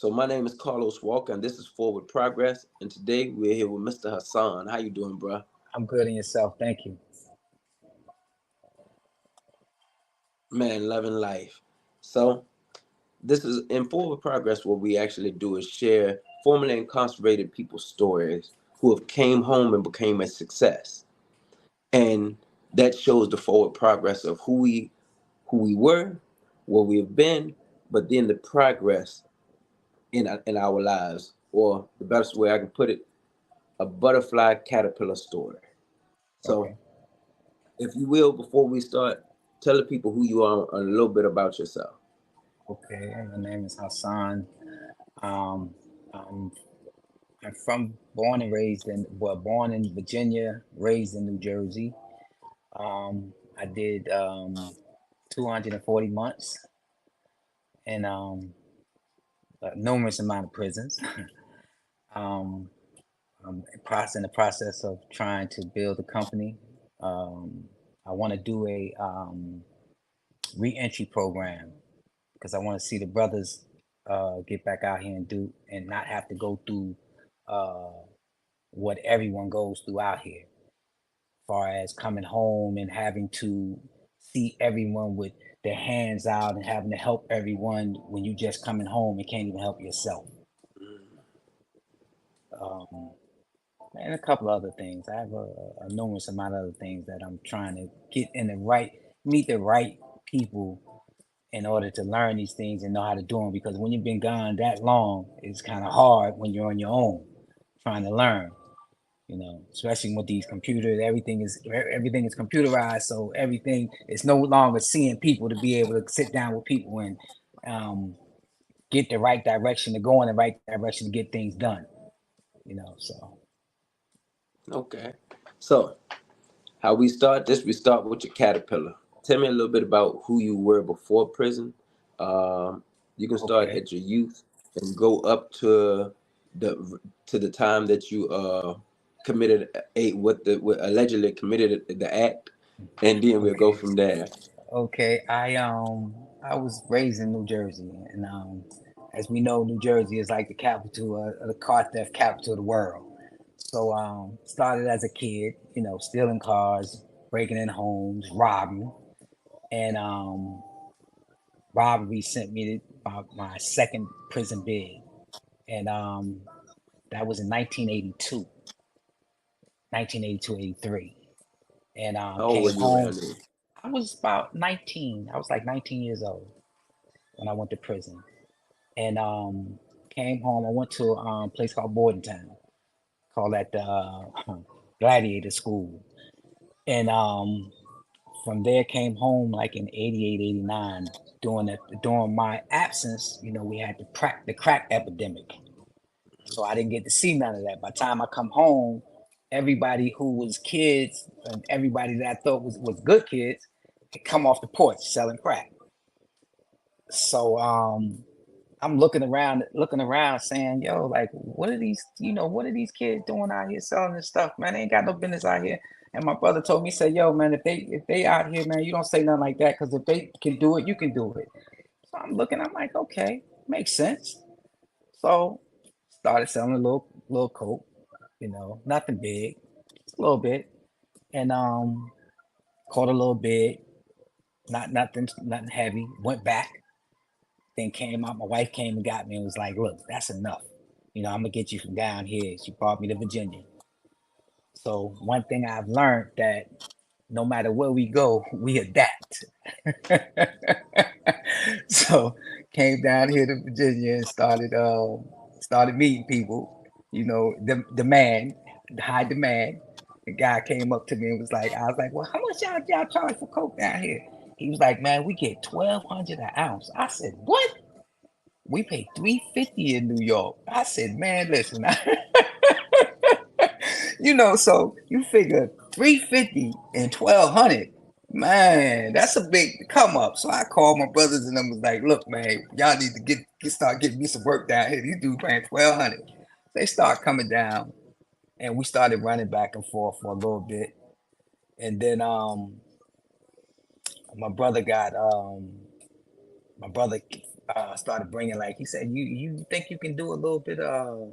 So my name is Carlos Walker, and this is Forward Progress. And today we're here with Mr. Hassan. How you doing, bro? I'm good in yourself. Thank you. Man, loving life. So this is in Forward Progress. What we actually do is share formerly incarcerated people's stories who have came home and became a success, and that shows the forward progress of who we were, where we have been, but then the progress in our lives, or the best way I can put it, a butterfly caterpillar story. So, Okay. if you will, before we start, tell the people who you are and a little bit about yourself. Okay. My name is Hassan. Um, I'm, I'm from born in Virginia, raised in New Jersey. I did 240 months in a numerous amount of prisons. um, in the process of trying to build a company. Um, I want to do a re-entry program because I want to see the brothers get back out here and do and not have to go through uh, what everyone goes through out here, as far as coming home and having to see everyone with their hands out and having to help everyone when you just coming home and can't even help yourself. Um, and a couple other things. I have a numerous amount of other things that I'm trying to get in the right, meet the right people in order to learn these things and know how to do them. Because when you've been gone that long, it's kind of hard when you're on your own trying to learn. Especially with these computers, everything is computerized, so everything is no longer seeing people to be able to sit down with people and um, get the right direction to go in the right direction to get things done. So Okay. So, how we start this, we start with your caterpillar. Tell me a little bit about who you were before prison. You can start okay, at your youth and go up the time that you committed what allegedly committed the act, and then we'll go okay. from there. Okay, I was raised in New Jersey, and as we know, New Jersey is like the capital of the car theft capital of the world. So started as a kid, stealing cars, breaking in homes, robbing, and robbery sent me to my second prison bid, and that was in 1982, 1982, 83, and How old were came you home. around then? I was about 19. I was like 19 years old when I went to prison. And came home. I went to a place called Bordentown, called that the Gladiator School. And from there came home like in 88, 89. During my absence, we had the crack epidemic. So I didn't get to see none of that. By the time I come home, everybody who was kids and everybody that I thought was good kids had come off the porch selling crack. So I'm looking around saying, yo, like, what are these kids doing out here selling this stuff, man? They ain't got no business out here. And my brother told me, he said, yo, man, if they out here, man, you don't say nothing like that, because if they can do it, you can do it. So I'm like, okay, makes sense. So started selling a little coke, nothing big, just a little bit, and caught a little bit, nothing heavy. Went back, then came out. My wife came and got me and was like, look, that's enough. I'm gonna get you from down here. She brought me to Virginia. So one thing I've learned that no matter where we go, we adapt. So came down here to Virginia and started meeting people. The man, the high demand. The guy came up to me and was like, I was like, well, how much y'all charge for coke down here? He was like, man, we get 1,200 an ounce. I said, what? We pay 350 in New York. I said, man, listen, so you figure 350 and 1,200. Man, that's a big come up. So I called my brothers and them was like, look, man, y'all need to start getting me some work down here. These dudes paying 1,200. They start coming down and we started running back and forth for a little bit. And then my brother got my brother started bringing like he said, you think you can do a little bit of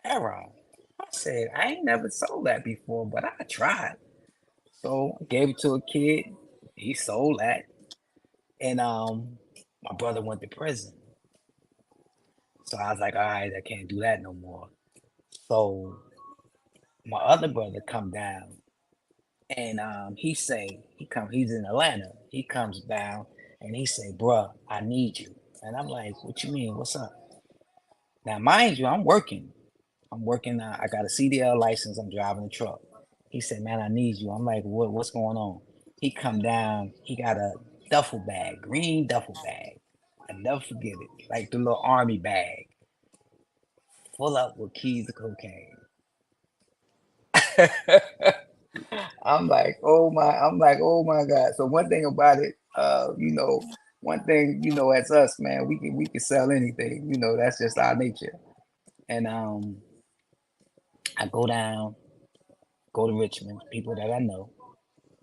heroin? I said I ain't never sold that before, but I tried. So I gave it to a kid. He sold that, and my brother went to prison. So I was like, all right, I can't do that no more. So my other brother come down, and he's in Atlanta. He comes down and he say, bruh, I need you. And I'm like, what you mean? What's up? Now, mind you, I'm working. I'm working. I got a CDL license. I'm driving a truck. He said, "Man, I need you." I'm like, "What? What's going on?" He come down. He got a duffel bag, green duffel bag. I never forget it, like the little army bag, full up with keys of cocaine. I'm like, oh my, I'm like, oh my God. So one thing about it, one thing, as us, man, we can sell anything. That's just our nature. And I go down, go to Richmond, people that I know,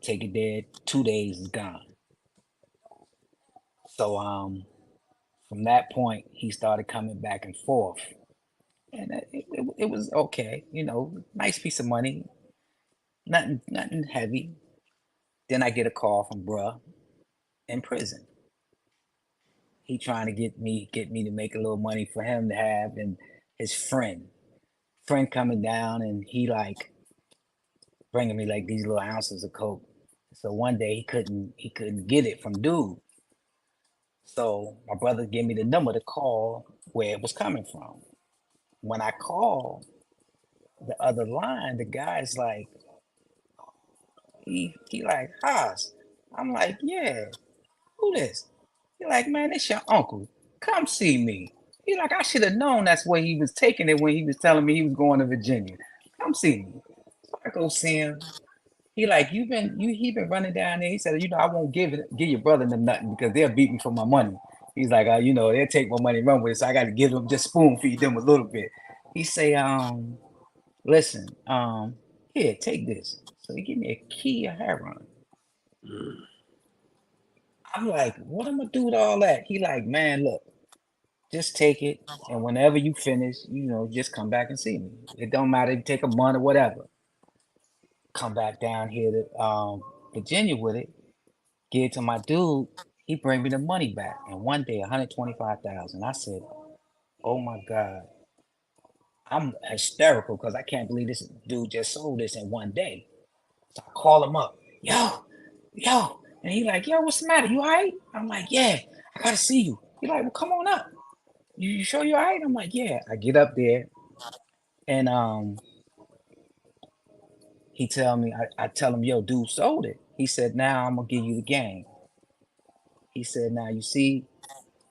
take it there, 2 days is gone. So from that point, he started coming back and forth, and it was okay, nice piece of money, nothing heavy. Then I get a call from bruh in prison. He trying to get me to make a little money for him to have, and his friend coming down, and he like bringing me like these little ounces of coke. So one day he couldn't get it from dude. So my brother gave me the number to call where it was coming from. When I call the other line, the guy's like, he like, Haas. I'm like, yeah, who this? He like, man, it's your uncle. Come see me. He like, I should have known that's where he was taking it when he was telling me he was going to Virginia. Come see me. So I go see him. He like, he been running down there. He said, I won't give your brother them nothing because they'll beat me for my money. He's like, they'll take my money and run with it, so I got to give them just spoon feed them a little bit. He say, listen, here, take this. So he give me a key of heroin. Mm. I'm like, what am I do with all that? He like, man, look, just take it, and whenever you finish, just come back and see me. It don't matter if you take a month or whatever. Come back down here to Virginia with it. Give it to my dude. He bring me the money back, and one day, 125,000. I said, oh my God, I'm hysterical because I can't believe this dude just sold this in one day. So I call him up, yo, and he like, yo, what's the matter? You all right? I'm like, yeah, I gotta see you. He like, well, come on up. You sure you all right? I'm like, yeah. I get up there, and he tell me, I tell him, yo, dude sold it. He said, now I'm gonna give you the game. He said, now you see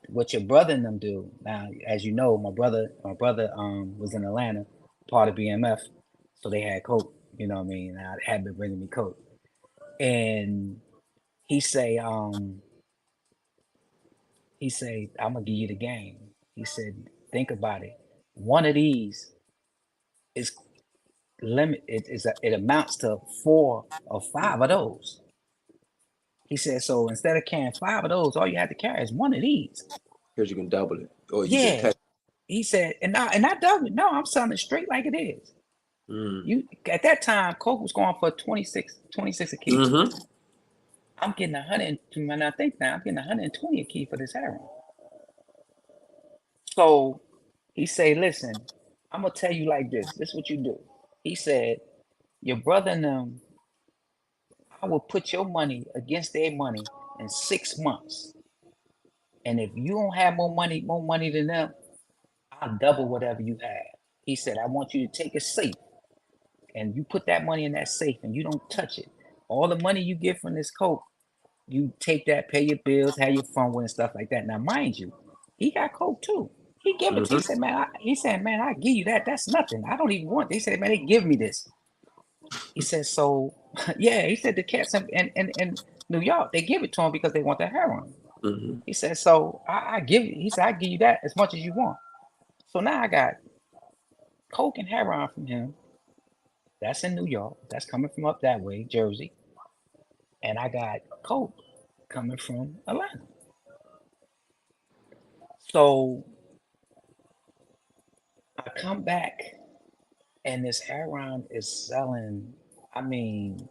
what your brother and them do. Now, as you know, my brother was in Atlanta, part of BMF, so they had coke. You know what I mean? I had been bringing me coke, and he say, I'm gonna give you the game. He said, think about it. One of these is it amounts to 4 or 5 of those. He said, so instead of carrying 5 of those, all you have to carry is one of these. Because you can double it, or you can Yeah. cut. He said, and I done it. No, I'm selling it straight like it is. Mm. You at that time, Coke was going for 26 a key. Mm-hmm. I'm getting 100, and I think now I'm getting 120 a key for this heroin. So he say, listen, I'm gonna tell you like this. This is what you do. He said, your brother and them, I will put your money against their money in 6 months. And if you don't have more money than them, I'll double whatever you have. He said, I want you to take a safe and you put that money in that safe and you don't touch it. All the money you get from this coke, you take that, pay your bills, have your fun with and stuff like that. Now, mind you, he got coke too. He give it to. He Mm-hmm. said, man, I give you that. That's nothing. I don't even want. He said, man, they give me this. He said, so yeah. He said the cats in New York, they give it to him because they want the heroin. Mm-hmm. He said, so I give you. He said, I give you that as much as you want. So now I got coke and heroin from him. That's in New York. That's coming from up that way, Jersey. And I got coke coming from Atlanta. So I come back and this heroin is selling. I mean,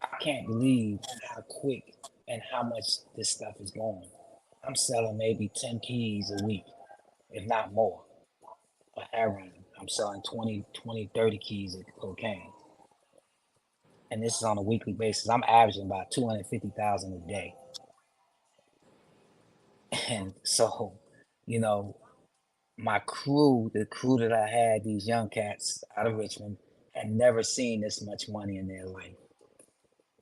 I can't believe how quick and how much this stuff is going. I'm selling maybe 10 keys a week, if not more, of heroin. I'm selling 20, 20, 30 keys of cocaine. And this is on a weekly basis. I'm averaging about 250,000 a day. And so, you know, my crew, the crew that I had, these young cats out of Richmond, had never seen this much money in their life.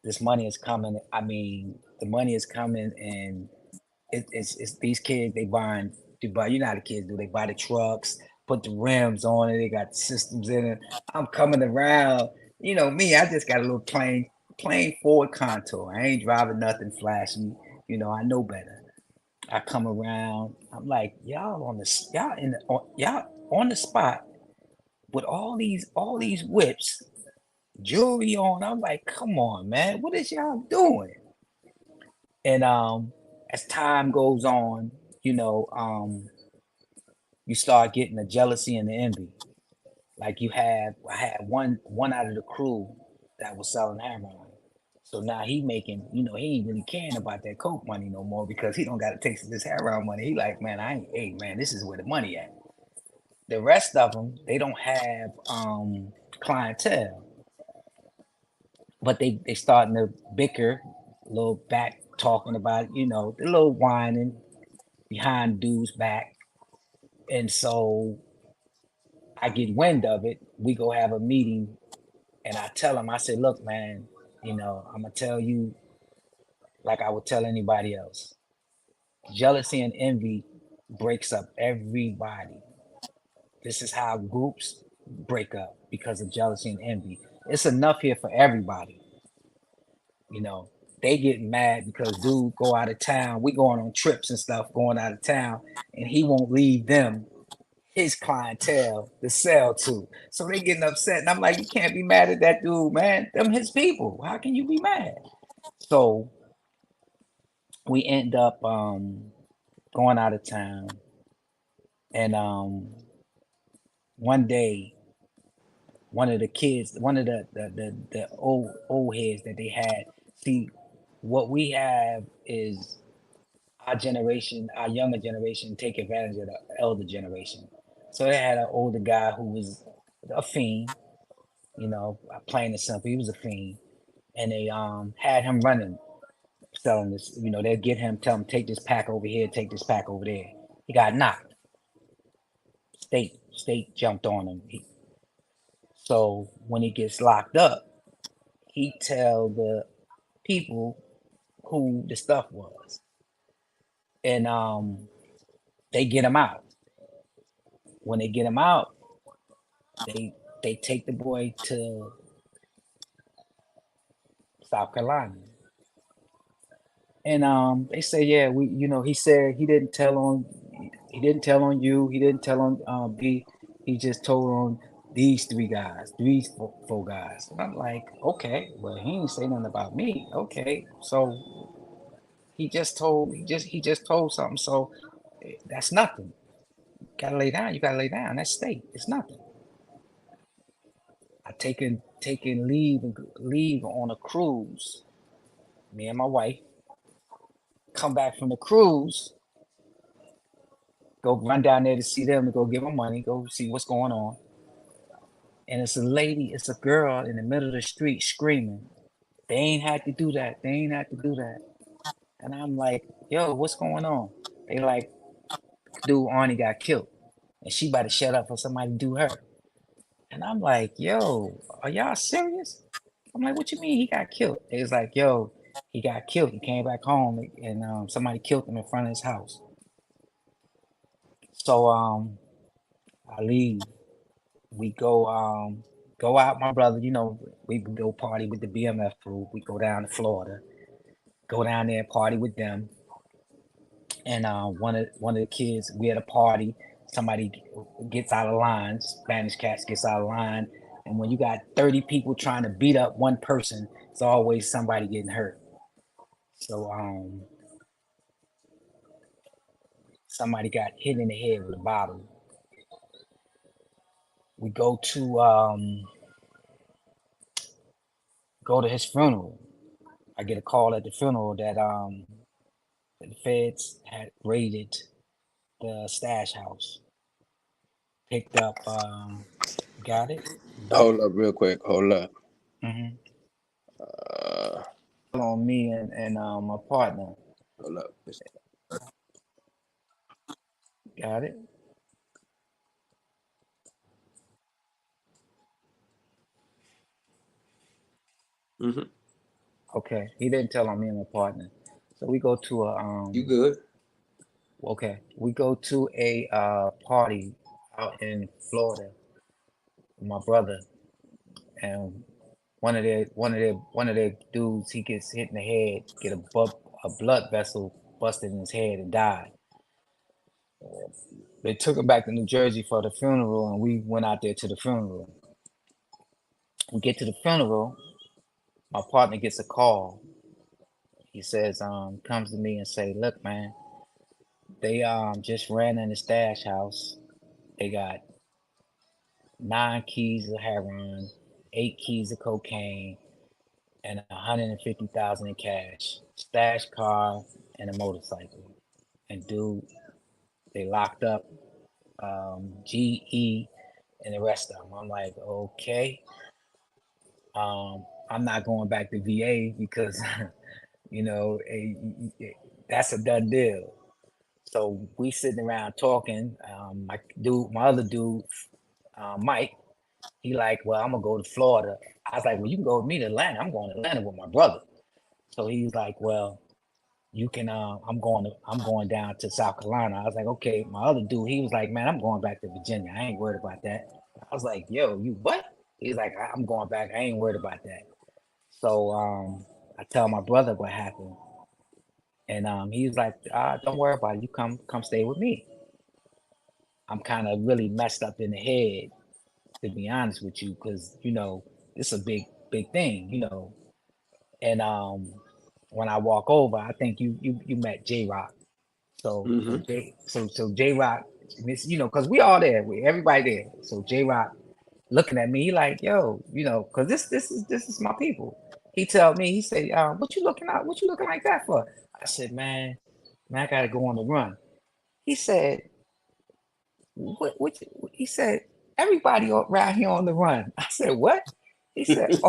This money is coming. I mean, the money is coming, and it's these kids. They buy. You know how the kids do. They buy the trucks, put the rims on it. They got systems in it. I'm coming around. You know me. I just got a little plain Ford Contour. I ain't driving nothing flashy. You know, I know better. I come around. I'm like, y'all on the spot with all these whips, jewelry on. I'm like, come on, man, what is y'all doing? And as time goes on, you know, you start getting the jealousy and the envy. Like I had one out of the crew that was selling heroin. So now he making, he ain't really caring about that coke money no more because he don't got to take this heroin money. He like, man, hey man, this is where the money at. The rest of them, they don't have clientele, but they starting to bicker, a little back talking about, the little whining behind dudes back. And so I get wind of it. We go have a meeting and I tell him, I said, look, man, I'm gonna tell you like I would tell anybody else. Jealousy and envy breaks up everybody. This is how groups break up because of jealousy and envy. It's enough here for everybody. You know, they getting mad because dude go out of town. We going on trips and stuff, going out of town, and he won't leave them his clientele to sell to. So they getting upset, and I'm like, you can't be mad at that dude, man. Them his people. How can you be mad? So we end up going out of town, and one day one of the kids, one of the old heads that they had. See, what we have is our generation, our younger generation, take advantage of the elder generation. So they had an older guy who was a fiend, plain and simple. He was a fiend, and they had him running, selling this. They'd get him, tell him take this pack over here, take this pack over there. He got knocked. State jumped on him. So when he gets locked up, he tell the people who the stuff was, and they get him out. When they get him out, they they take the boy to South Carolina, and they say, yeah, he said he didn't tell on you, he didn't tell on B, he just told on these three guys, these four guys. And I'm like, okay, well he didn't say nothing about me. Okay, so he just told something. So that's nothing. Gotta lay down. You gotta lay down. That's state. It's nothing. I taken leave on a cruise. Me and my wife come back from the cruise, go run down there to see them to go give them money, go see what's going on. And it's a girl in the middle of the street screaming. They ain't had to do that. They ain't had to do that. And I'm like, yo, what's going on? They like, dude, Arnie got killed. And she about to shut up for somebody to do her. And I'm like, yo, are y'all serious? I'm like, what you mean he got killed? They was like, yo, he got killed. He came back home and somebody killed him in front of his house. So I leave. We go out, my brother, we go party with the BMF crew. We go down to Florida, go down there and party with them. And one of the kids, we at a party, somebody gets out of line, Spanish cats gets out of line. And when you got 30 people trying to beat up one person, it's always somebody getting hurt. So somebody got hit in the head with a bottle. We go to his funeral. I get a call at the funeral that the feds had raided the stash house, picked up. Got it? Hold up, real quick. Hold up. Mm-hmm. Uh, On me and my partner. hold up. Got it? Mm-hmm. Okay. He didn't tell on me and my partner. So we go to a You good? okay. We go to a party out in Florida with my brother, and one of their dudes, he gets hit in the head, get a blood vessel busted in his head and died. They took him back to New Jersey for the funeral, and we went out there to the funeral. We get to the funeral, my partner gets a call. He says, comes to me and say, look, man, they just ran in the stash house. They got 9 keys of heroin, 8 keys of cocaine, and 150,000 in cash, stash car, and a motorcycle. And dude, they locked up GE and the rest of them. I'm like, okay, I'm not going back to VA because you know that's a done deal. So we sitting around talking. My other dude, Mike, he like, well, I'm gonna go to Florida. I was like, well, you can go with me to Atlanta. I'm going to Atlanta with my brother. So he's like, well, you can. I'm going down to South Carolina. I was like, okay. My other dude, he was like, man, I'm going back to Virginia. I ain't worried about that. I was like, yo, you what? He's like, I'm going back. I ain't worried about that. So I tell my brother what happened, and he was like, don't worry about it. You come stay with me. I'm kind of really messed up in the head, to be honest with you, because this is a big thing, And when I walk over, I think you met J Rock. Mm-hmm. So J Rock, because we all there, everybody there. So J Rock looking at me, he like, yo, because this is my people. He tell me, he said, what you looking out? What you looking like that for? I said, man, I gotta go on the run. He said, what he said, everybody around here on the run. I said, what? He said,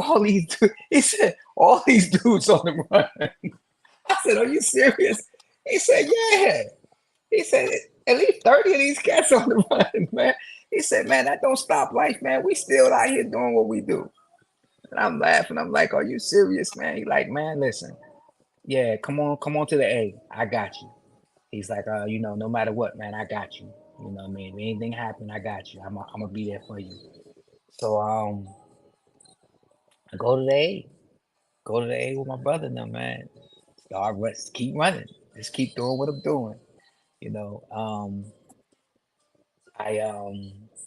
he said, all these dudes on the run. I said, are you serious? He said, yeah. He said, at least 30 of these cats on the run, man. He said, man, that don't stop life, man. We still out here doing what we do. And I'm laughing. I'm like, are you serious, man? He like, man, listen. Yeah, come on to the A. I got you. He's like, no matter what, man, I got you. You know what I mean? If anything happen, I got you. I'm gonna be there for you. So I go to the A. Go to the A with my brother now, man. Keep running. Just keep doing what I'm doing. You know. I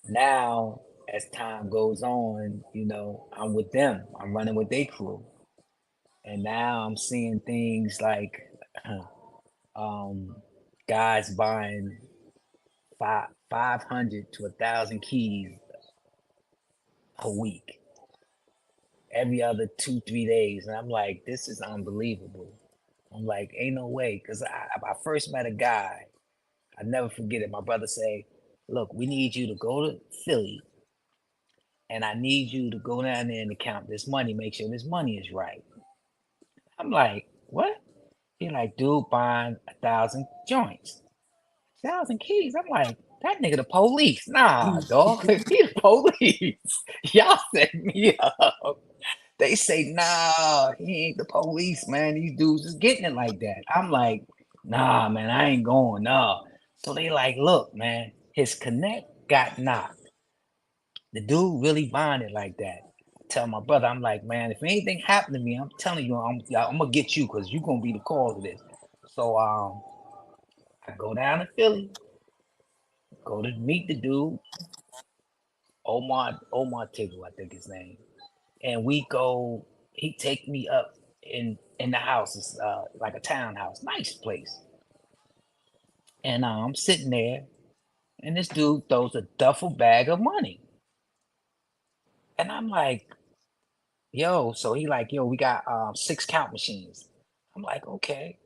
Now as time goes on, I'm with them. I'm running with their crew. And now I'm seeing things like um guys buying 500 to 1,000 keys a week, every other 2 3 days, and I'm like, this is unbelievable. I'm like, ain't no way, because I first met a guy. I never forget it. My brother say, look, we need you to go to Philly, and I need you to go down there and count this money, make sure this money is right. I'm like, what? He like, dude, buying 1,000 joints, 1,000 keys. I'm like, that nigga the police. Nah, dog, he the police. Y'all set me up. They say, nah, he ain't the police, man. These dudes is getting it like that. I'm like, nah, man, I ain't going, nah. So they like, look, man, his connect got knocked. The dude really buying it like that. I tell my brother, I'm like, man, if anything happened to me, I'm telling you, I'm gonna get you because you're gonna be the cause of this. So I go down to Philly, go to meet the dude, Omar Tiggle, I think his name. And we go, he take me up in the house. It's like a townhouse, nice place. And I'm sitting there, and this dude throws a duffel bag of money. And I'm like, yo, so he like, yo, we got 6 count machines. I'm like, okay.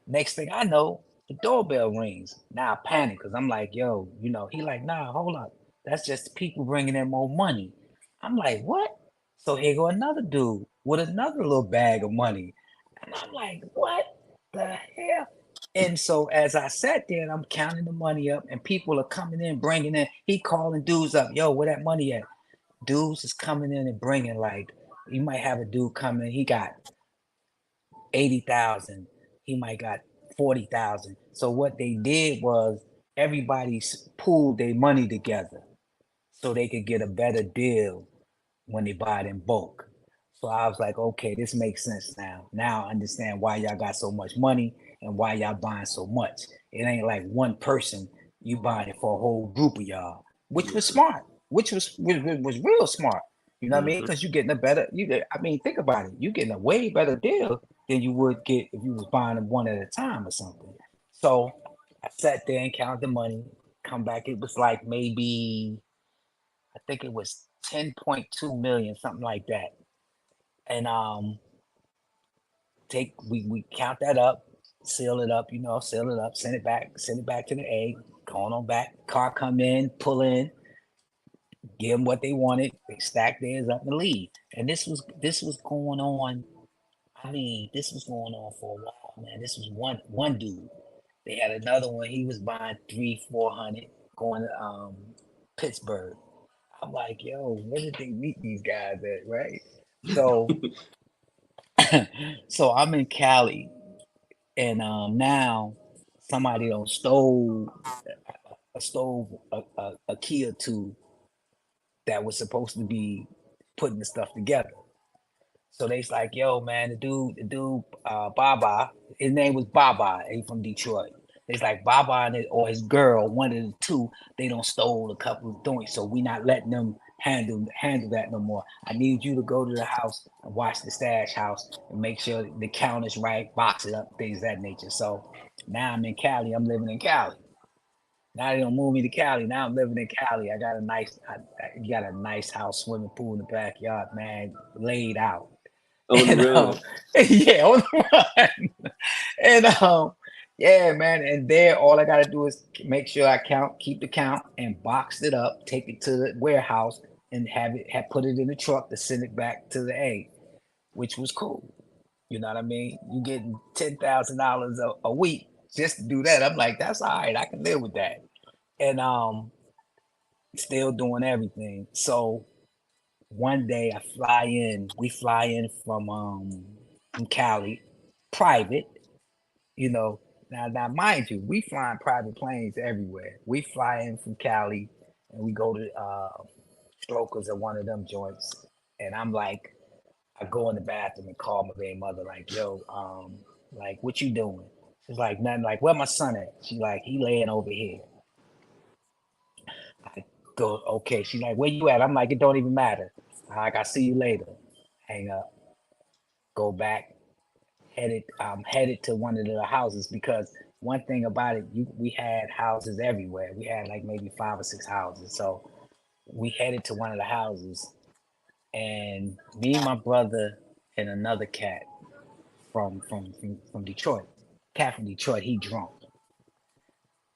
Next thing I know, the doorbell rings. Now I panic because I'm like, yo, he like, nah, hold up. That's just people bringing in more money. I'm like, what? So here go another dude with another little bag of money. And I'm like, what the hell? And so as I sat there and I'm counting the money up and people are coming in, bringing in, he calling dudes up, yo, where that money at? Dudes is coming in and bringing like, you might have a dude coming, he got 80,000. He might got 40,000. So what they did was everybody pooled their money together so they could get a better deal when they buy it in bulk. So I was like, okay, this makes sense now. Now I understand why y'all got so much money and why y'all buying so much. It ain't like one person, you buying it for a whole group of y'all, which was Yeah. smart, which was real smart. You know what I mean? Hmm. Because you getting a better, I mean, think about it. You getting a way better deal than you would get if you was buying them one at a time or something. So I sat there and counted the money. Come back, it was like maybe I think it was 10.2 million, something like that. And we count that up, seal it up, seal it up, send it back to the egg, going on back. Car come in, pull in, give them what they wanted, they stack theirs up and leave. And this was going on. I mean, this was going on for a while, man. This was one dude. They had another one. He was buying 300, 400, going to Pittsburgh. I'm like, yo, where did they meet these guys at, right? So, so I'm in Cali, and now somebody don't stole a key or two that was supposed to be putting the stuff together. So they's like, yo, man, the dude, Baba, his name was Baba, he from Detroit. It's like Baba and or his girl, one of the two, they don't stole a couple of joints, so we not letting them handle that no more. I need you to go to the house and watch the stash house and make sure the count is right, box it up, things of that nature. So now I'm in Cali. I'm living in Cali. Now they don't move me to Cali. Now I'm living in Cali. I got a nice house, swimming pool in the backyard, man, laid out. On the And run. yeah, on the run. And yeah, man. And there, all I gotta do is make sure I keep the count, and box it up, take it to the warehouse, and have put it in the truck to send it back to the A, which was cool. You know what I mean? You getting $10,000 a week just to do that. I'm like, that's all right. I can live with that. And still doing everything. So one day we fly in from Cali, private, you know. Now mind you, we flying private planes everywhere. We fly in from Cali and we go to Strokers at one of them joints. And I'm like, I go in the bathroom and call my baby mother, like, yo, like, what you doing? She's like, nothing. Like, where my son at? She like, he laying over here. I go, okay. She's like, where you at? I'm like, it don't even matter. Like, I'll see you later. Hang up, go back, headed to one of the houses because one thing about it, we had houses everywhere. We had like maybe 5 or 6 houses. So we headed to one of the houses, and me, my brother, and another cat from Detroit. Cat from Detroit, he drunk.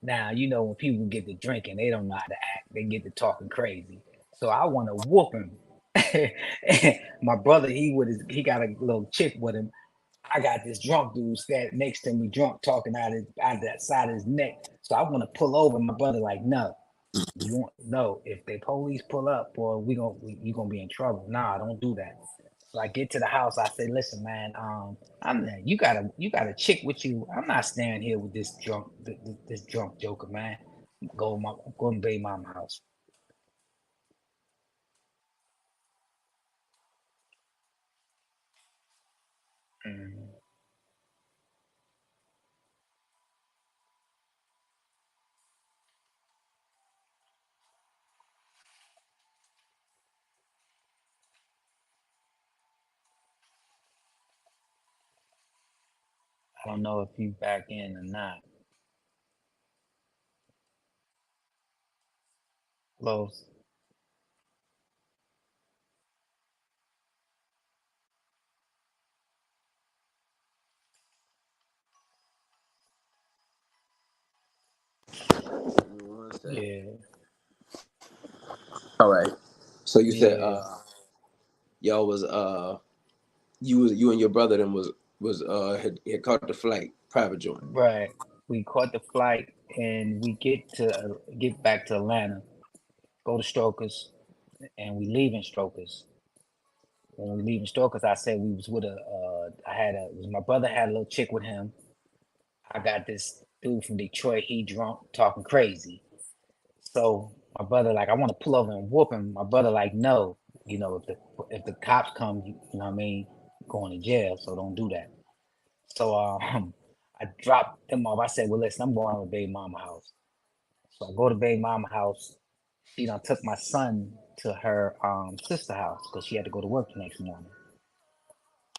Now, when people get to drinking, they don't know how to act. They get to talking crazy. So I want to whoop him. My brother, he got a little chick with him. I got this drunk dude standing next to me, drunk, talking out of that side of his neck. So I want to pull over. My brother, like, no, you won't. No, if the police pull up, boy, you gonna be in trouble. Nah, don't do that. So I get to the house. I say, listen, man, you got a chick with you. I'm not staying here with this drunk joker, man. Go to baby mama house. Mm, I don't know if you back in or not. Los. One second. Yeah, All right. So you said yeah, y'all was you and your brother then was had caught the flight private joint. right. We caught the flight and we get back to Atlanta, go to Strokers, and we leaving Strokers. When we leaving Strokers, I said we was with it was my brother had a little chick with him. I got this dude from Detroit, he drunk, talking crazy. So my brother like, I want to pull over and whoop him. My brother like, no, if the cops come, you know what I mean, going to jail, so don't do that. So I dropped them off. I said, well, listen, I'm going to baby mama house. So I go to baby mama house. She done took my son to her sister house because she had to go to work the next morning.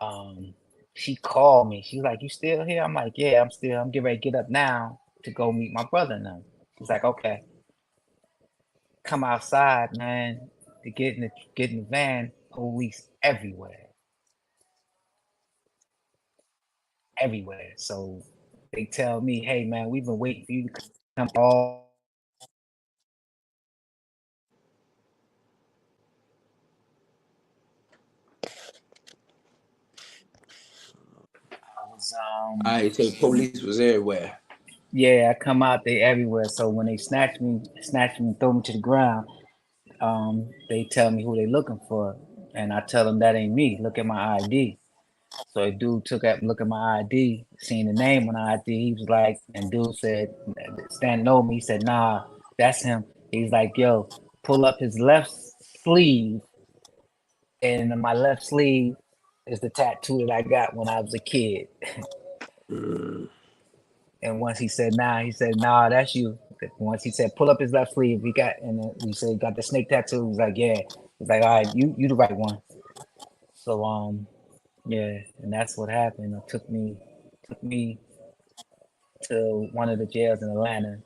Um, she called me. She's like, "You still here?" I'm like, "Yeah, I'm still. I'm getting ready to get up now to go meet my brother now." She's like, "Okay." Come outside, man, to get in the van. Police everywhere, everywhere. So they tell me, "Hey, man, we've been waiting for you to come all." I was All right, so the police was everywhere. yeah, I come out there everywhere. So when they snatch me, and throw me to the ground, they tell me who they looking for, and I tell them that ain't me. Look at my ID. So a dude took a look at my ID, seen the name on the ID. He was like, and dude said, standing over me, he said, nah, that's him. He's like, yo, pull up his left sleeve, and in my left sleeve is the tattoo that I got when I was a kid. Mm. And once he said, nah, that's you. Once he said, pull up his left sleeve, and he said, got the snake tattoo. He's like, yeah. He's like, all right, you the right one. So yeah, and that's what happened. It took me to one of the jails in Atlanta.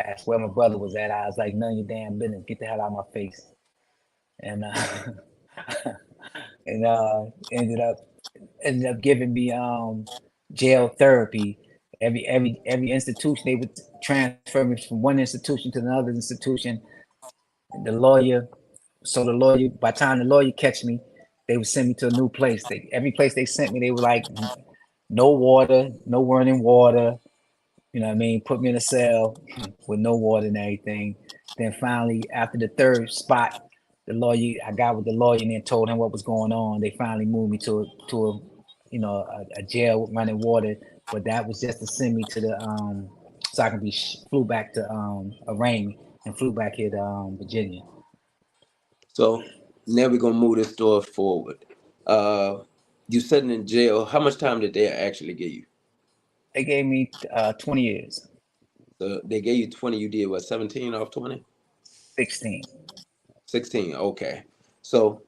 Asked where my brother was at. I was like, none of your damn business. Get the hell out of my face. And and ended up giving me jail therapy. Every institution they would transfer me from one institution to another institution. The lawyer, so the lawyer, by the time the lawyer catch me, they would send me to a new place. Every place they sent me, they were like, no water, no running water. You know what I mean? Put me in a cell with no water and everything. Then finally, after the third spot, I got with the lawyer and then told him what was going on. They finally moved me to a jail with running water. But that was just to send me to so I can be flew back to arraign me and flew back here to Virginia. So now we're gonna move this story forward. Uh, you sitting in jail. How much time did they actually give you? They gave me 20 years, So they gave you 20. You did what? 17 off 20? 16. 16. Okay. So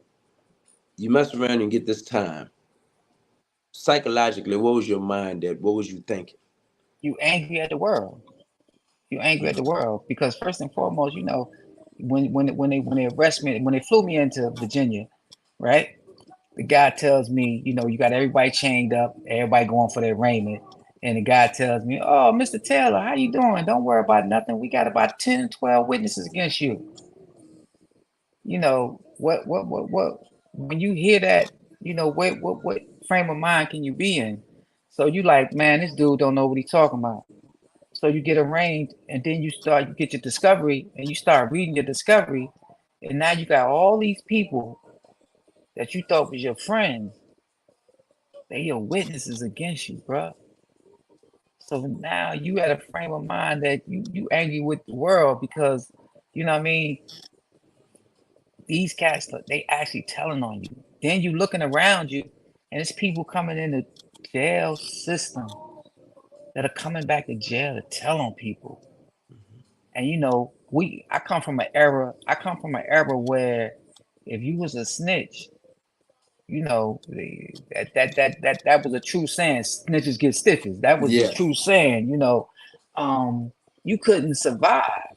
you mess around and get this time. Psychologically, what was your mind at? What was you thinking? You angry at the world. You angry at the world because first and foremost, when they arrest me, when they flew me into Virginia, right? The guy tells me, you got everybody chained up, everybody going for their arraignment. And the guy tells me, "Oh, Mr. Taylor, how you doing? Don't worry about nothing. We got about 10, 12 witnesses against you." What when you hear that, what frame of mind can you be in? So you like, man, this dude don't know what he's talking about. So you get arraigned, and then you get your discovery, and you start reading your discovery, and now you got all these people that you thought was your friends, they your witnesses against you, bro. So now you at a frame of mind that you angry with the world because you know what I mean. These cats, they actually telling on you. Then you looking around you, and it's people coming in the jail system that are coming back to jail to tell on people. And I come from an era where if you was a snitch, that was a true saying. Snitches get stitches. That was the Yeah. true saying. Um, you couldn't survive.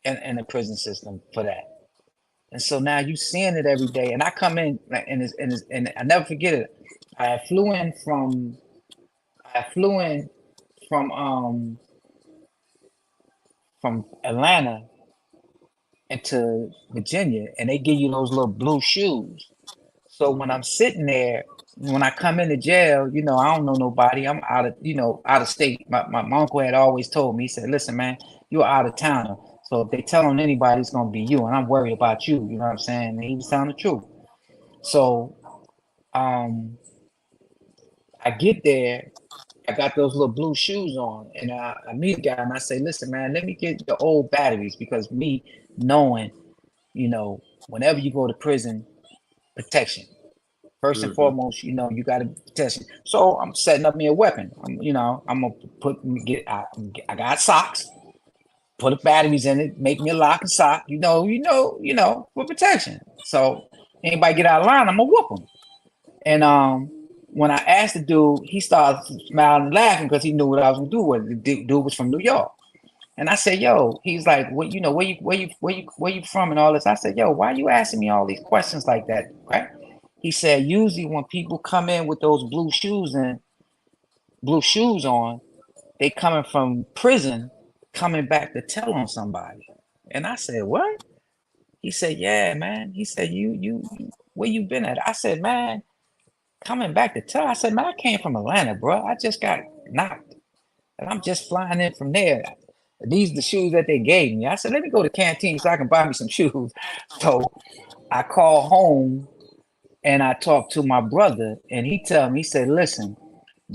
in the prison system for that. And so now you seeing it every day. And I come in and I never forget it. I flew in from I flew in from um from Atlanta into Virginia, and they give you those little blue shoes. So when I'm sitting there, when I come into jail, I don't know nobody. I'm out of, out of state. My uncle had always told me, he said, listen, man, you're out of towner. So if they telling anybody, it's gonna be you, and I'm worried about you. You know what I'm saying? And he was telling the truth. So um, I get there, I got those little blue shoes on, and I meet a guy, and I say, listen, man, let me get the old batteries because me knowing, whenever you go to prison, protection. First and Mm-hmm. foremost, you got to protection. So I'm setting up me a weapon. I'm gonna I got socks, put the batteries in it, make me a lock and sock. For protection. So anybody get out of line, I'm gonna whoop them. And when I asked the dude, he started smiling and laughing because he knew what I was gonna do. With the dude was from New York, and I said, "Yo," he's like, "What? Where you from?" And all this. I said, "Yo, why are you asking me all these questions like that?" Right? He said, "Usually when people come in with those blue shoes on, they coming from prison, coming back to tell on somebody." And I said, "What?" He said, "Yeah, man." He said, "You, where you been at?" I said, "Man, coming back to tell." I said, "Man, I came from Atlanta, bro. I just got knocked, and I'm just flying in from there. These are the shoes that they gave me." I said, "Let me go to canteen so I can buy me some shoes." So I call home and I talked to my brother, and he tell me, he said, "Listen,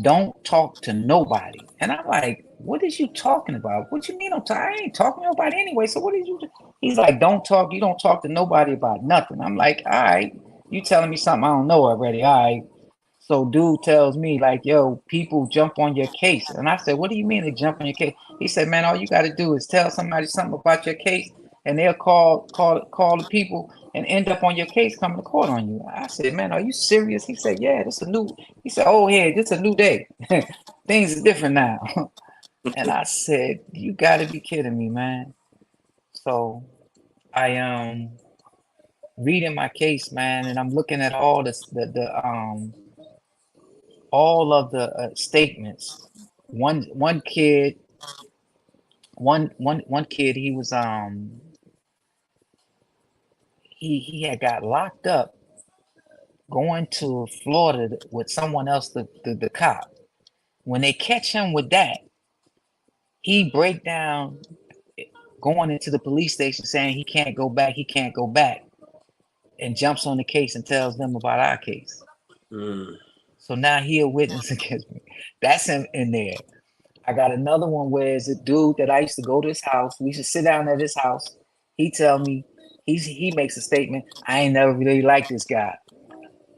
don't talk to nobody." And I'm like, "What is you talking about? What you mean I ain't talking to nobody anyway. So what did you do?" He's like, "Don't talk. You don't talk to nobody about nothing." I'm like, "All right, you telling me something I don't know already. All right." So dude tells me like, "Yo, people jump on your case." And I said, "What do you mean they jump on your case?" He said, "Man, all you got to do is tell somebody something about your case, and they'll call the people and end up on your case coming to court on you." I said, "Man, are you serious?" He said, "Yeah, this a new." He said, "Oh, yeah, this a new day. Things are different now." And I said, "You got to be kidding me, man." So I reading my case, man, and I'm looking at all this the all of the statements. One kid, one kid, he was he had got locked up going to Florida with someone else, the cop. When they catch him with that, he break down going into the police station saying he can't go back, and jumps on the case and tells them about our case. Mm. So now he a witness against me. That's in there. I got another one where it's a dude that I used to go to his house. We used to sit down at his house. He tell me, he makes a statement, "I ain't never really liked this guy."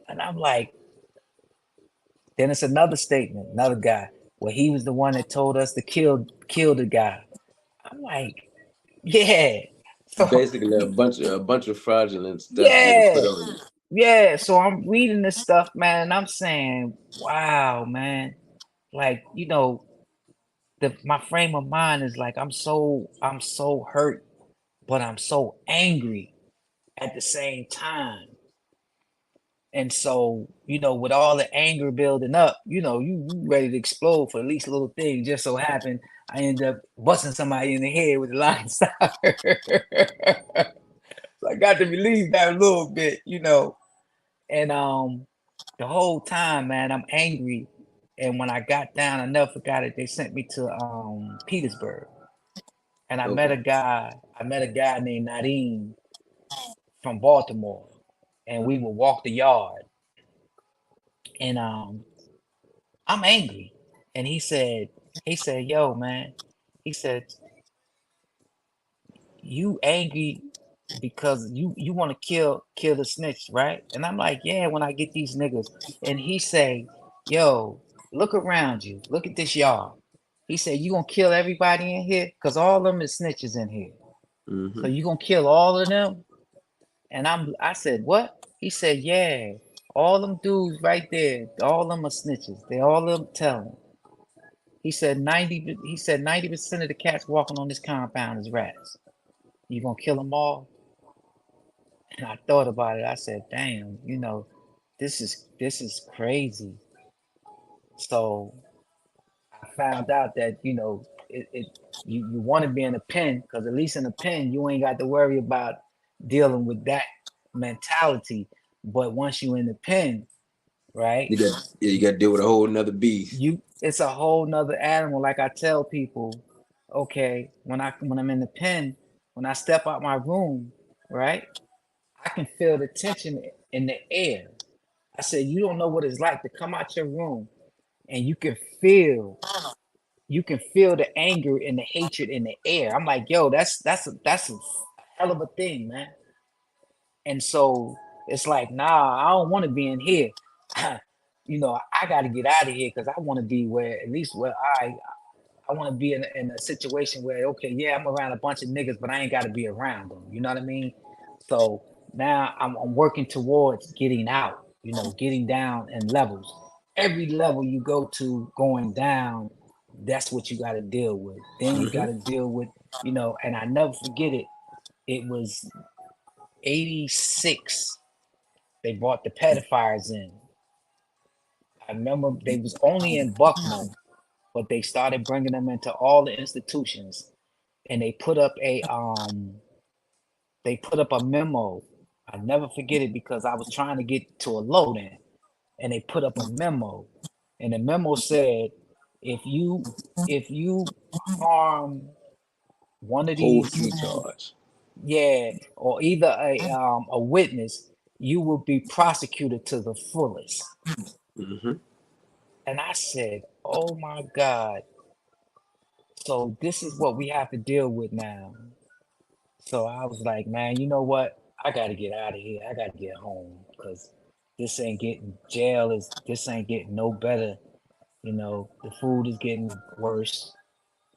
And I'm like, then it's another statement, another guy, where he was the one that told us to kill the guy. I'm like, yeah. So Basically, a bunch of fraudulent stuff getting yeah, put on you. yeah. So I'm reading this stuff, man, and I'm saying, wow, man. Like, my frame of mind is like I'm so hurt, but I'm so angry at the same time. And so, with all the anger building up, you ready to explode for the least little thing. Just so happened I end up busting somebody in the head with a line stopper. So I got to release that a little bit. And the whole time, man, I'm angry. And when I got down, I never forgot it. They sent me to Petersburg. And Okay. I met a guy named Nadeem from Baltimore. And we would walk the yard. And I'm angry. And he said, "Yo, man," he said, "You angry because you want to kill the snitch, right?" And I'm like, "Yeah, when I get these niggas." And he say, "Yo, look around you. Look at this yard." He said, "You gonna kill everybody in here? Cause all of them is snitches in here. So Mm-hmm. you gonna kill all of them?" And I said, "What?" He said, "Yeah, all them dudes right there, all them are snitches. They all of them telling." He said 90% of the cats walking on this compound is rats. You gonna kill them all? And I thought about it. I said, damn, this is crazy. So I found out that you want to be in a pen because at least in a pen you ain't got to worry about dealing with that mentality. But once you in the pen, right, You got yeah, you got to deal with a whole nother beast. you it's a whole nother animal. Like I tell people, okay, when I'm in the pen, when I step out my room, right, I can feel the tension in the air. I said, you don't know what it's like to come out your room and you can feel the anger and the hatred in the air. I'm like, yo, that's a hell of a thing, man. And so it's like, nah, I don't want to be in here. I got to get out of here because I want to be where at least where I want to be in a situation where, okay, yeah, I'm around a bunch of niggas, but I ain't got to be around them. You know what I mean? So now I'm working towards getting out, getting down in levels. Every level you go to going down, that's what you got to deal with. Then you got Hmm. to deal with, and I never forget it. It was 86. They brought the pedophiles in. I remember they was only in Buckner, but they started bringing them into all the institutions and they put up a memo. I never forget it because I was trying to get to a load in, and they put up a memo, and the memo said, if you harm one of Whole these, few charge. yeah, or either a witness, you will be prosecuted to the fullest. Hmm. And I said, oh my God, so this is what we have to deal with now. So I was like, man, you know what? I got to get out of here. I got to get home because this ain't getting no better. The food is getting worse.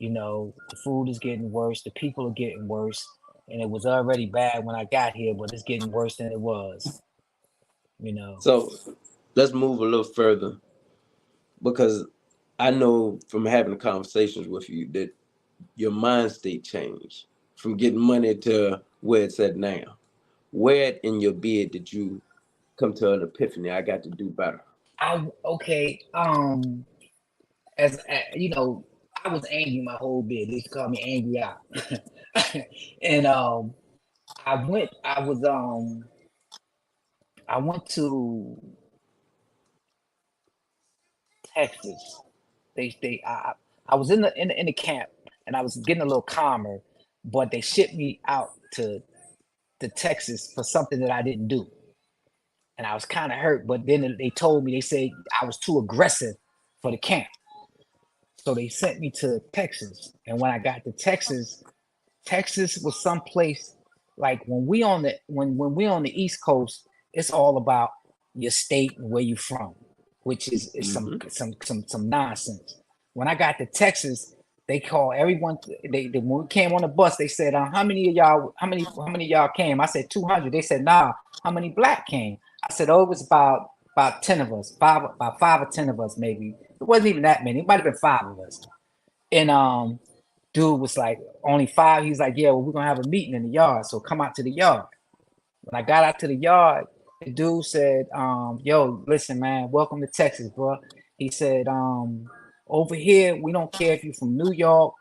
The food is getting worse. The people are getting worse. And it was already bad when I got here, but it's getting worse than it was, you know. So let's move a little further because I know from having conversations with you that your mind state changed from getting money to where it's at now. Where in your bed did you come to an epiphany? I got to do better. Okay, as I was angry my whole bit. They used to call me Angry Out. And I went to Texas. I was in the camp and I was getting a little calmer, but they shipped me out to Texas for something that I didn't do. And I was kind of hurt, but then they told me, they said I was too aggressive for the camp. So they sent me to Texas. And when I got to Texas, Texas was someplace like when we on the East Coast, it's all about your state and where you from, which is some Hmm. some some some nonsense. When I got to Texas, they call everyone. They when we came on the bus, they said, "How many of y'all? How many of y'all came?" I said 200. They said, "Nah, how many black came?" I said, "Oh, it was about 10 of us, about 5 or 10 of us, maybe. It wasn't even that many. It might have been 5 of us." And dude was like, only 5. He's like, yeah, well, we're gonna have a meeting in the yard, so come out to the yard. When I got out to the yard, the dude said, yo, listen, man, welcome to Texas, bro. He said, over here, we don't care if you're from New York,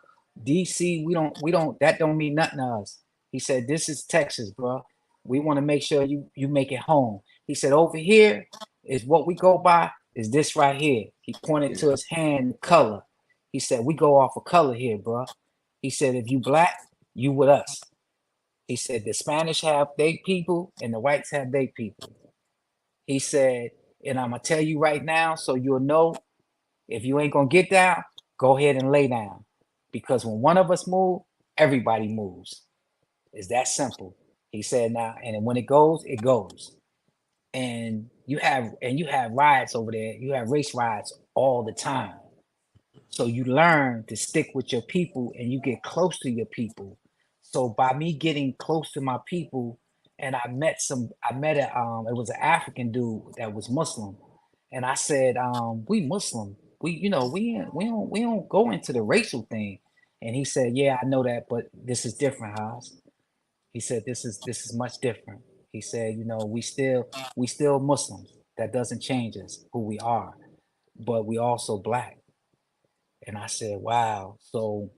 DC, we don't that don't mean nothing to us. He said, this is Texas, bro. We want to make sure you make it home. He said, over here is what we go by, is this right here. He pointed Yeah. to his hand color. He said, we go off of color here, bro. He said, if you black, you with us. He said, the Spanish have their people and the whites have their people. He said, and I'm going to tell you right now, so you'll know, if you ain't going to get down, go ahead and lay down. Because when one of us move, everybody moves. It's that simple. He said, now, and when it goes, it goes. And you have riots over there. You have race riots all the time. So you learn to stick with your people and you get close to your people. So by me getting close to my people, and it was an African dude that was Muslim. And I said, we Muslim. We don't go into the racial thing. And he said, yeah, I know that, but this is different, Haas. He said this is much different. He said, we still Muslims. That doesn't change us who we are, but we also black. And I said, wow. So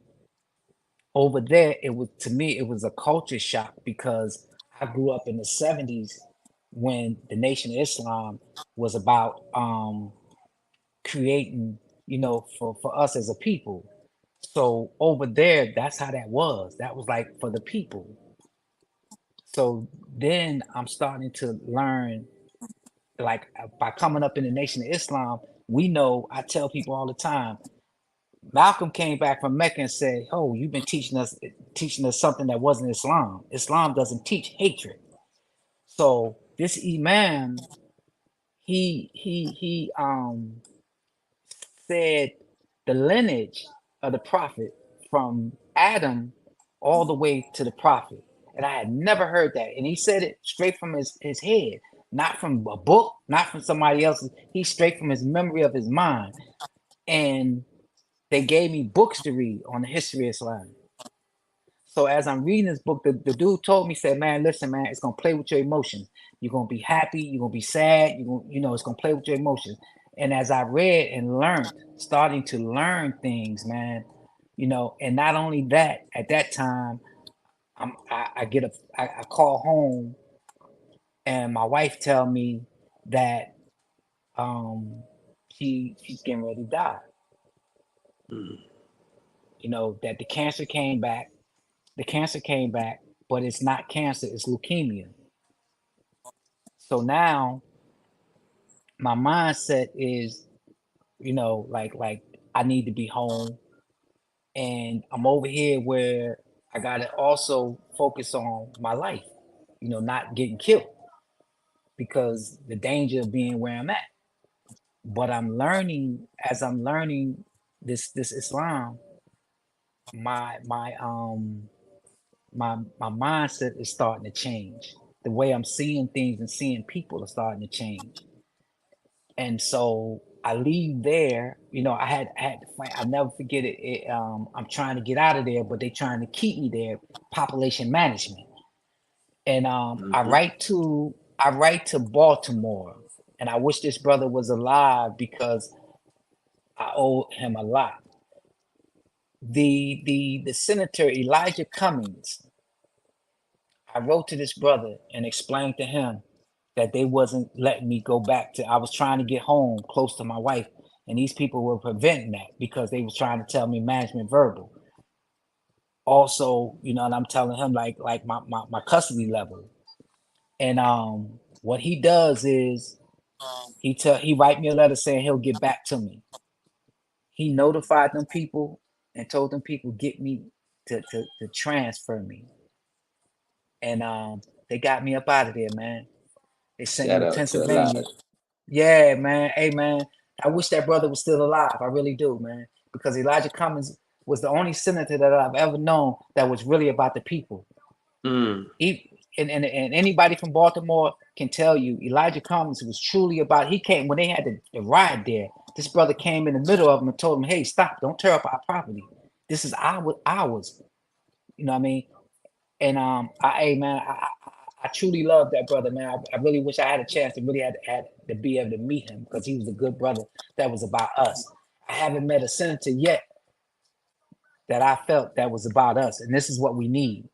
over there, it was, to me, it was a culture shock because I grew up in the 70s when the Nation of Islam was about creating, for us as a people. So over there, that's how that was. That was like for the people. So then I'm starting to learn, like by coming up in the Nation of Islam, we know, I tell people all the time, Malcolm came back from Mecca and said, "Oh, you've been teaching us something that wasn't Islam. Islam doesn't teach hatred." So this Imam, he said the lineage of the prophet from Adam all the way to the prophet. And I had never heard that. And he said it straight from his head, not from a book, not from somebody else's. He's straight from his memory of his mind. And they gave me books to read on the history of Islam. So as I'm reading this book, the dude told me, said, man, listen, man, it's gonna play with your emotions. You're gonna be happy, you're gonna be sad, it's gonna play with your emotions. And as I read and learned, starting to learn things, man, and not only that, at that time, I call home and my wife tell me that she's getting ready to die. Mm. That the cancer came back, but it's not cancer, it's leukemia. So now my mindset is, like I need to be home, and I'm over here where I gotta also focus on my life, not getting killed because the danger of being where I'm at. But as I'm learning this Islam, my my um my mindset is starting to change. The way I'm seeing things and seeing people are starting to change. And so I leave there. I had to fight. I'll never forget it. I'm trying to get out of there, but they trying to keep me there. Population management, and I Mm-hmm. write to I write to Baltimore, and I wish this brother was alive because I owe him a lot. The senator Elijah Cummings, I wrote to this brother and explained to him that they wasn't letting me go back to. I was trying to get home close to my wife, and these people were preventing that because they was trying to tell me management verbal. Also, and I'm telling him like my custody level. And what he does is he write me a letter saying he'll get back to me. He notified them people and told them people get me to transfer me. And they got me up out of there, man. They sent me Shout to out to Pennsylvania. Elijah. Yeah, man. Hey, man. I wish that brother was still alive. I really do, man. Because Elijah Cummings was the only senator that I've ever known that was really about the people. Mm. And anybody from Baltimore can tell you, Elijah Cummings was truly about. He came when they had the riot there. This brother came in the middle of them and told them, "Hey, stop! Don't tear up our property. This is ours." You know what I mean? And hey man, I truly love that brother, man. I really wish I had a chance to really had to be able to meet him because he was a good brother that was about us. I haven't met a senator yet that I felt that was about us, and this is what we need.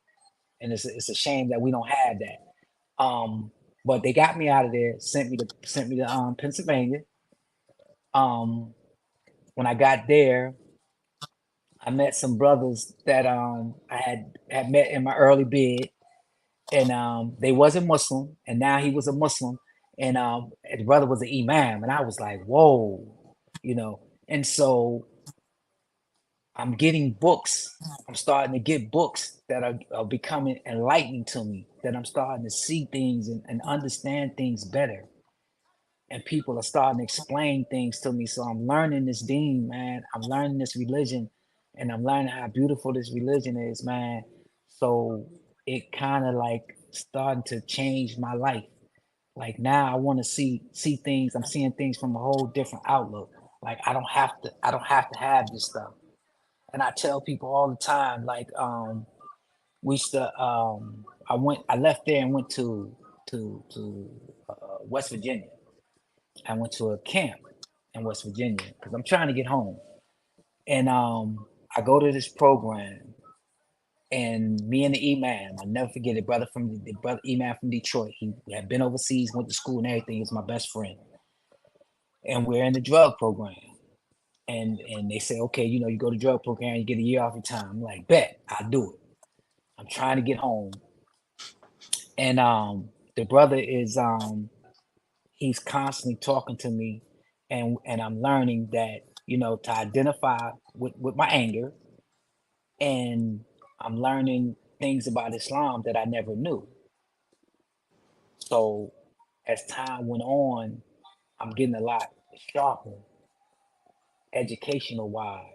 And it's a shame that we don't have that. But they got me out of there, sent me to Pennsylvania. Um, when I got there, I met some brothers that I had met in my early bid, and they wasn't Muslim, and now he was a Muslim, and the brother was an imam, and I was like, whoa, you know. And so I'm getting books. I'm starting to get books that are becoming enlightening to me. That I'm starting to see things and understand things better, and people are starting to explain things to me. So I'm learning this deen, man. I'm learning this religion, and I'm learning how beautiful this religion is, man. So it kind of like starting to change my life. Like now I want to see things. I'm seeing things from a whole different outlook. Like I don't have to have this stuff. And I tell people all the time, like, we used to I left there and went to West Virginia. I went to a camp in West Virginia because I'm trying to get home. And I go to this program, and me and the imam, I never forget it, brother from the brother imam from Detroit. He had been overseas, went to school and everything. He's my best friend, and we're in the drug program. And they say, okay, you go to drug program, you get a year off your time. I'm like, bet, I'll do it. I'm trying to get home, and the brother is he's constantly talking to me, and I'm learning that to identify with my anger, and I'm learning things about Islam that I never knew. So as time went on, I'm getting a lot sharper, educational wise.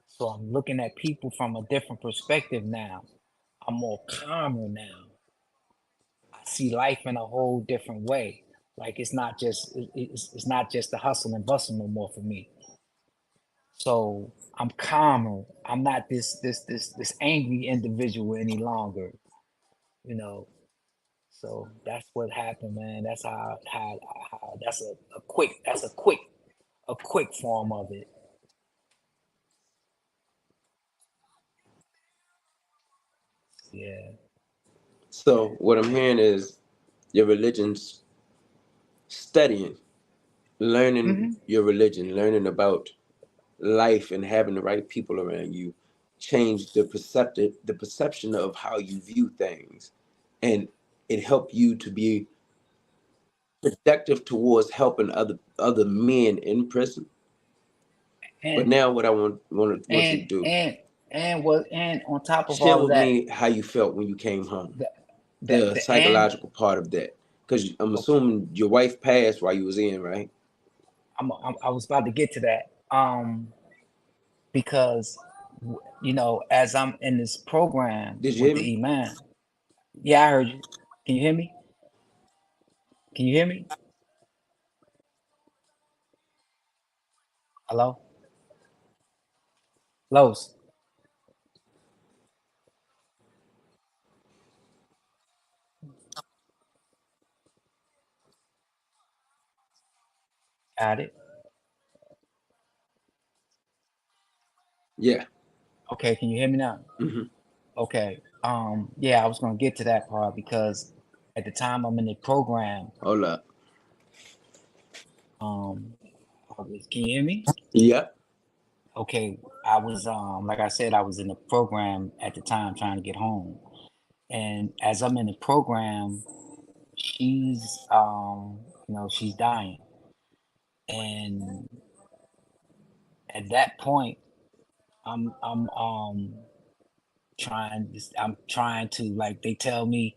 So I'm looking at people from a different perspective now. I'm more calmer now. I see life in a whole different way. Like it's not just the hustle and bustle no more for me. So I'm calmer. I'm not this angry individual any longer. You know. So that's what happened, man. That's how that's a quick form of it. Yeah. So what I'm hearing is your religion's studying, learning Hmm. your religion, learning about life and having the right people around you change the perception of how you view things, and it helped you to be productive towards helping other men in prison. But And now what I want you to and do, and and on top of share all of with that, me how you felt when you came home, the the the and psychological part of that, because I'm okay, assuming your wife passed while you was in, right? I was about to get to that. Because as I'm in this program Did you with hear me? the Iman. Yeah, I heard you. Can you hear me? Can you hear me? Hello? Los, got it. Yeah. Okay, can you hear me now? Hmm. Okay. Yeah, I was gonna get to that part because at the time I'm in the program, Hold up. um, can you hear me? Yeah. Okay, I was like I said, I was in the program at the time trying to get home. And as I'm in the program, she's she's dying. And at that point, I'm I'm trying to, like, they tell me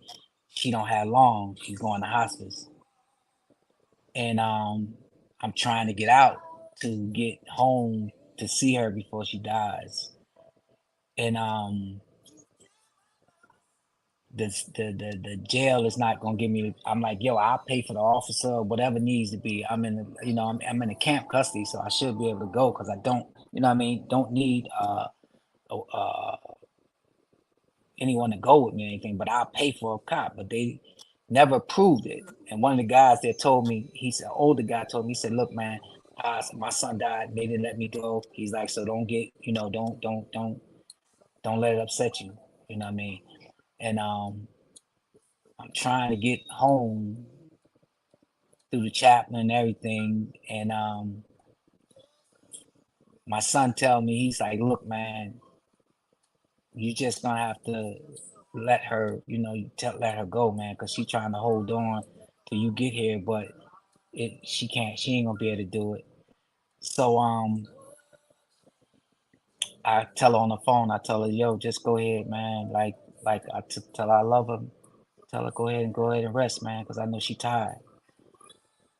she don't have long, she's going to hospice. And I'm trying to get out to get home to see her before she dies. And the jail is not gonna give me. I'm like, yo, I'll pay for the officer, whatever needs to be. I'm in the, I'm in the camp custody, so I should be able to go because I don't, what I mean, don't need uh anyone to go with me or anything, but I'll pay for a cop. But they never approved it. And one of the guys that told me, he said, older guy told me, he said, look, man, my son died. They didn't let me go. He's like, so don't get, don't let it upset you. You know what I mean? And I'm trying to get home through the chaplain and everything. And my son tell me, he's like, look, man, you just gonna have to let her, let her go, man, because she trying to hold on till you get here, but she can't, she ain't gonna be able to do it. So I tell her on the phone, I tell her, yo, just go ahead, man. Like tell her I love her, tell her go ahead and rest, man, because I know she tired.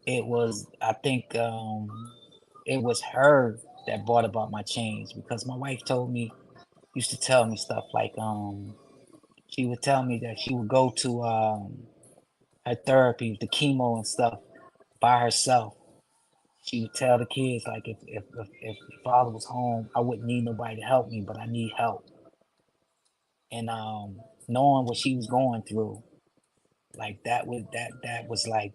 It was, I think, it was her that brought about my change because my wife told me, used to tell me stuff like, she would tell me that she would go to her therapy, the chemo and stuff by herself. She would tell the kids like, if father was home, I wouldn't need nobody to help me, but I need help. And knowing what she was going through, like that was like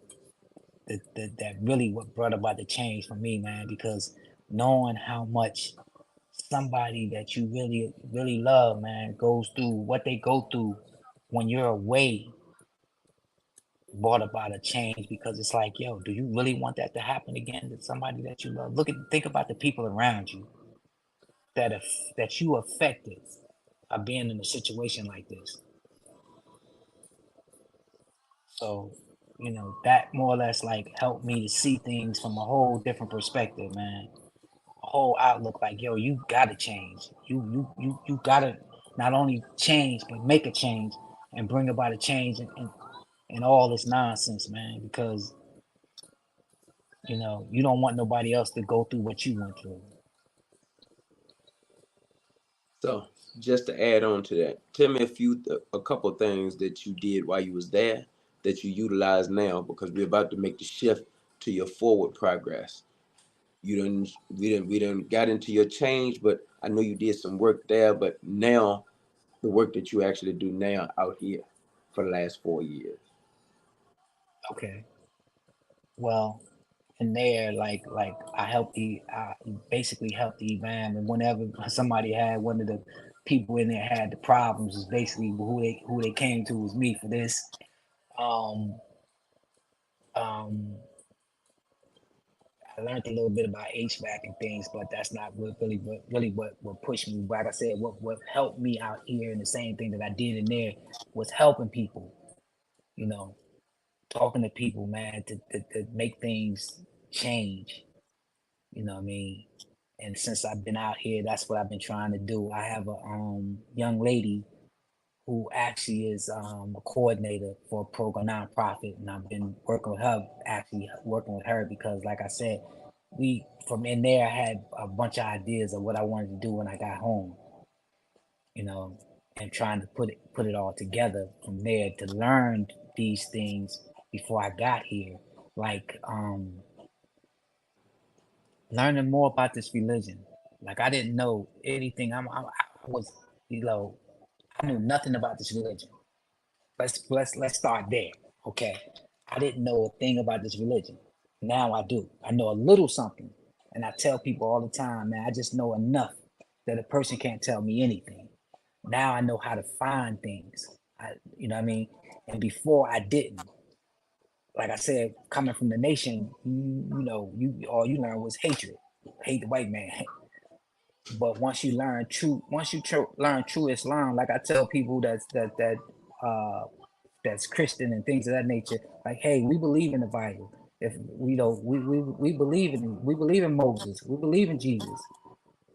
that really what brought about the change for me, man. Because knowing how much somebody that you really love, man, goes through what they go through when you're away brought about a change. Because it's like, yo, do you really want that to happen again to somebody that you love? Think about the people around you that you affected by being in a situation like this. So, that more or less like helped me to see things from a whole different perspective, man. A whole outlook like, yo, you gotta change. You gotta not only change, but make a change and bring about a change and all this nonsense, man, because you don't want nobody else to go through what you went through. So, just to add on to that, tell me a couple things that you did while you was there that you utilize now, because we're about to make the shift to your forward progress. We didn't got into your change, but I know you did some work there. But now, the work that you actually do now out here for the last 4 years. Okay. Well, in there, like I basically helped the van, and whenever somebody had one of the people in there had the problems, is basically who they came to was me for this. Um, um, I learned a little bit about HVAC and things, but that's not what pushed me. Like I said, what helped me out here, and the same thing that I did in there was helping people. You know, talking to people, man, to make things change. You know what I mean? And since I've been out here, that's what I've been trying to do. I have a young lady who actually is a coordinator for a program nonprofit, and I've been working with her, actually working with her because, like I said, we from in there I had a bunch of ideas of what I wanted to do when I got home, you know, and trying to put it all together from there to learn these things before I got here, like learning more about this religion. Like I didn't know anything. I was, you know, I knew nothing about this religion. Let's start there. Okay. I didn't know a thing about this religion. Now I do. I know a little something. And I tell people all the time, man, I just know enough that a person can't tell me anything. Now I know how to find things. You know what I mean? And before I didn't. Like I said, coming from the nation, you all you learned was hatred, hate the white man. But once you learn true Islam, like I tell people uh, that's Christian and things of that nature, like, hey, we believe in the Bible. If we believe in Moses, we believe in Jesus.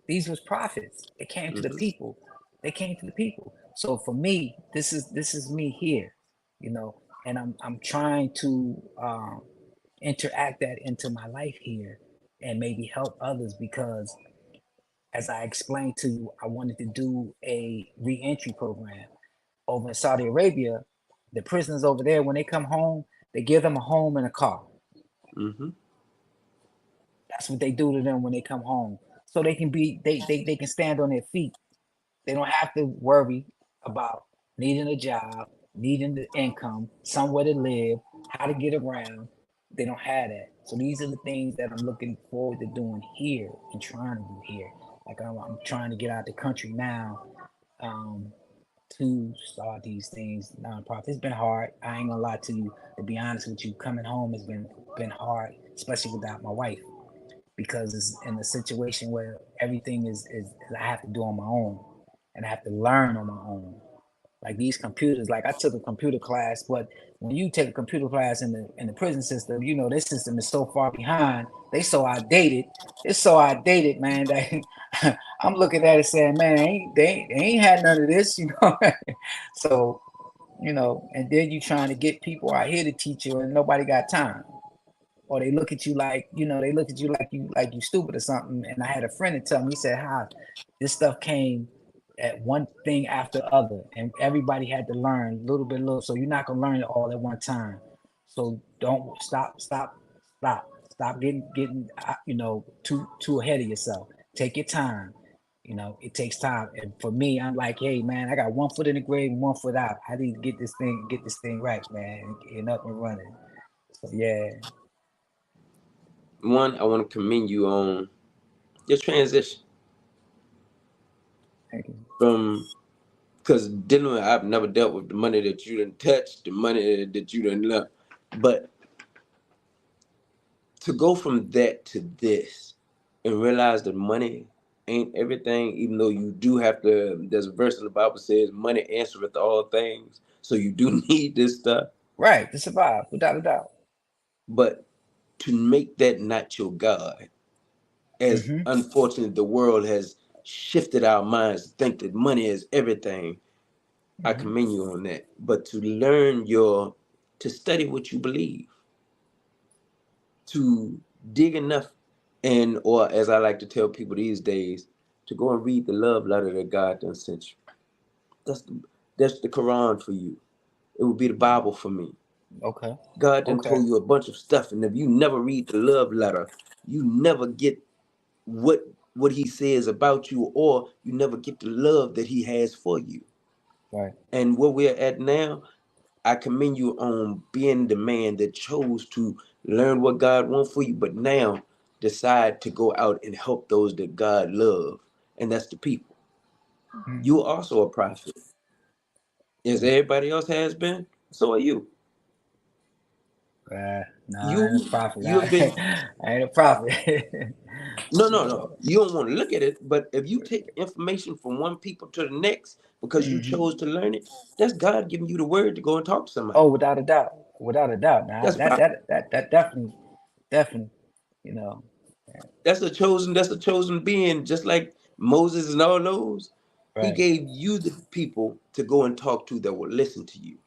These was prophets. They came to the Mm-hmm. people. They came to the people. So for me, this is me here, you know, and I'm trying to interact that into my life here and maybe help others because as I explained to you, I wanted to do a reentry program over in Saudi Arabia. The prisoners over there, when they come home, they give them a home and a car. Mm-hmm. That's what they do to them when they come home. So they can they can stand on their feet. They don't have to worry about needing a job, needing the income, somewhere to live, how to get around. They don't have that. So these are the things that I'm looking forward to doing here and trying to do here. Like I'm trying to get out the country now um, to start these things nonprofit. It's been hard. I ain't gonna lie to you. To be honest with you, coming home has been hard, especially without my wife, because it's in a situation where everything is I have to do on my own, and I have to learn on my own. Like these computers, like I took a computer class, but when you take a computer class in the prison system, this system is so far behind. They so outdated. It's so outdated, man. That I'm looking at it saying, man, they ain't had none of this. So and then you trying to get people out here to teach you, and nobody got time, or they look at you like they look at you like you stupid or something. And I had a friend that tell me, he said, "How this stuff came at one thing after other, and everybody had to learn little, so you're not gonna learn it all at one time. So don't stop getting too ahead of yourself. Take your time. You know, it takes time. And for me, I'm like, hey man, I got 1 foot in the grave, 1 foot out. I need to get this thing right, man, and up and running. So yeah. One, I want to commend you on your transition Thank you. from, because dealing with, I've never dealt with the money that you done touched, the money that you done left, but to go from that to this and realize that money ain't everything, even though you do have to, there's a verse in the Bible says money answereth all things, so you do need this stuff, Right, to survive, without a doubt. but to make that not your God, as Mm-hmm. unfortunately the world has shifted our minds to think that money is everything. I Mm-hmm. commend you on that. But to learn your, to study what you believe, to dig enough, and or as I like to tell people these days, to go and read the love letter that God done sent you. That's the, that's the Quran for you. It would be the Bible for me. Okay. God done Okay. told you a bunch of stuff, and if you never read the love letter, you never get what he says about you, or you never get the love that he has for you. Right. And where we're at now, I commend you on being the man that chose to learn what God wants for you, but now decide to go out and help those that God love, and that's the people. Mm-hmm. You are also a prophet, as everybody else has been. So are you. No, I ain't a You prophet. you have been, I ain't a prophet. no, no, no. No. You don't want to look at it, but if you take information from one people to the next because you Mm-hmm. chose to learn it, that's God giving you the word to go and talk to somebody. Oh, without a doubt, without a doubt. Now That's power. that definitely, definitely, you know. That's a chosen being, just like Moses and all those. He Right. gave you the people to go and talk to that will listen to you.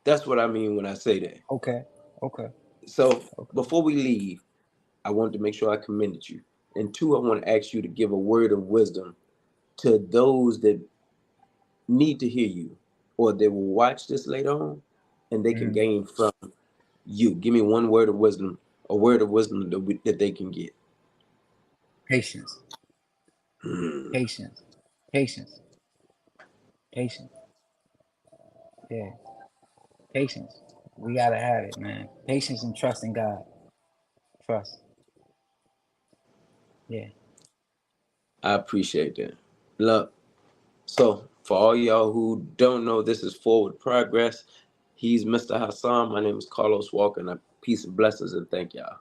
That's what I mean when I say that. Okay. Okay. So Okay. before we leave, I wanted to make sure I commended you. And two, I want to ask you to give a word of wisdom to those that need to hear you, or they will watch this later on and they can Mm. gain from you. Give me one word of wisdom, a word of wisdom that they can get. Patience. Patience. Patience. Patience. Yeah. Patience. We gotta have it, man. Patience and trust in God. Trust. Yeah. I appreciate that. Look, so for all y'all who don't know, this is Forward Progress. He's Mr. Hassan. My name is Carlos Walker, and peace and blessings, and thank y'all.